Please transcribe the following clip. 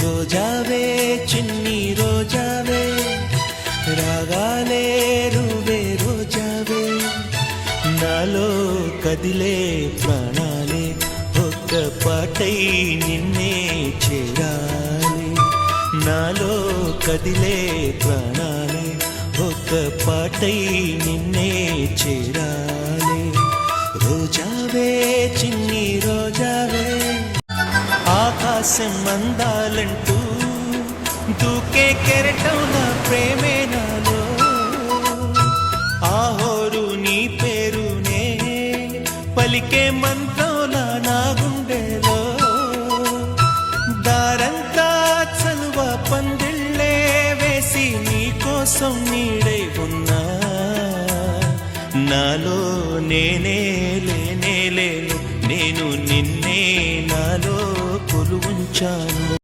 రోజావే చిన్ని రోజావే రాగాలే రువే రోజావే నాలో కదిలే ప్రాణాలే ఒక్క పాటై నిన్నే చేరాలి నాలో కదిలే ప్రాణాలే ఒక్క పాటై నిన్నే చేరాలి రోజావే చిన్ని రోజావే ఆకాశం అందాలంటూ దూకే కెరటంలా ప్రేమే నాలో ఆహోరు నీ పేరునే పలికే మంత్రంలా నా గుండెలో దారంతా చలువ పందిళ్ళే వేసి నీ కోసం నీడై ఉన్నా నాలో నేనే లేనే లేను నేను నిన్నే నాలో కొలువుంచాను.